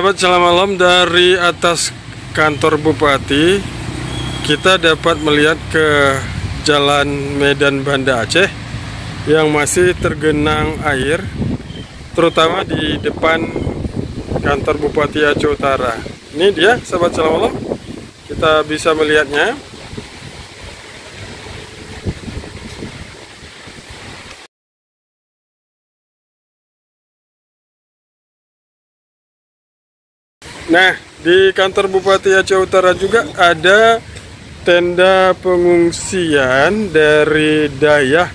Sahabat, selamat malam. Dari atas kantor Bupati kita dapat melihat ke Jalan Medan Banda Aceh yang masih tergenang air, terutama di depan kantor Bupati Aceh Utara. Ini dia, sahabat, selamat malam. Kita bisa melihatnya. Nah, di kantor Bupati Aceh Utara juga ada tenda pengungsian dari Dayah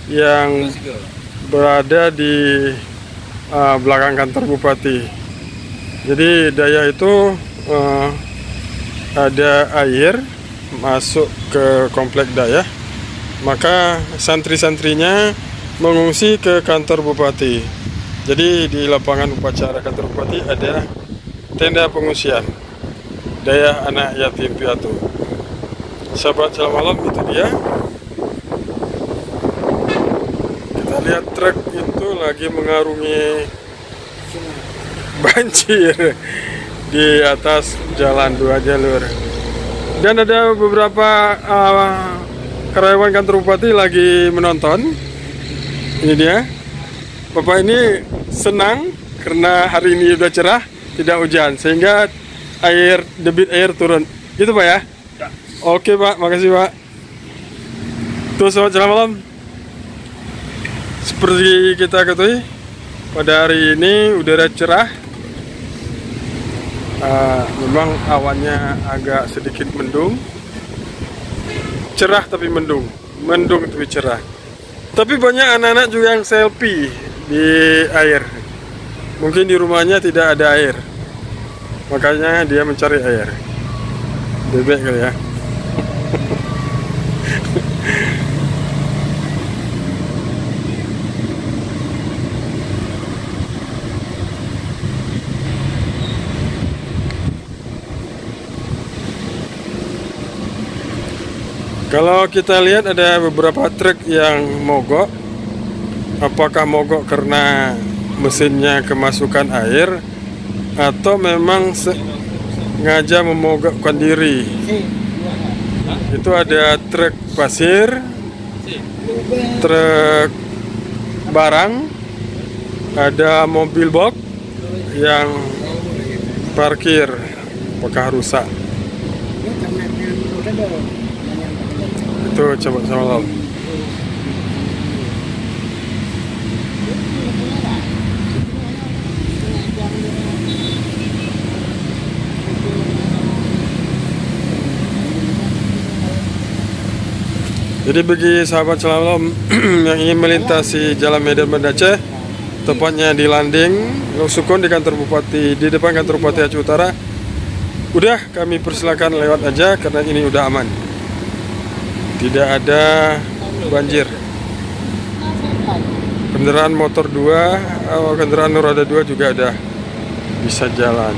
yang berada di belakang kantor Bupati. Jadi Dayah itu ada air masuk ke komplek Dayah, maka santri-santrinya mengungsi ke kantor Bupati. Jadi di lapangan upacara kantor Bupati ada tenda pengungsian Dayah anak yatim piatu. Sahabat, selamat malam, itu dia. Kita lihat truk itu lagi mengarungi banjir di atas jalan 2 jalur. Dan ada beberapa karyawan kantor Bupati lagi menonton. Ini dia. Bapak ini senang karena hari ini udah cerah, tidak hujan, sehingga debit air turun. Gitu Pak ya? Ya. Oke Pak, makasih Pak. Tuh sobat, selamat malam. Seperti kita ketahui, pada hari ini udara cerah. Memang awannya agak sedikit mendung. Cerah tapi mendung. Mendung tapi cerah. Tapi banyak anak-anak juga yang selfie di air. Mungkin di rumahnya tidak ada air, makanya dia mencari air. Bebek kali ya. Kalau kita lihat ada beberapa truk yang mogok. Apakah mogok karena mesinnya kemasukan air atau memang sengaja memogokkan diri? Itu ada truk pasir, truk barang, ada mobil box yang parkir. Apakah rusak? Itu coba sama. Jadi bagi sahabat selamat malam yang ingin melintasi Jalan Medan Banda Aceh, tepatnya di landing Sukun di kantor Bupati, di depan kantor Bupati Aceh Utara, udah kami persilakan lewat aja karena ini udah aman. Tidak ada banjir. Kendaraan motor 2, kendaraan roda 2 juga udah bisa jalan.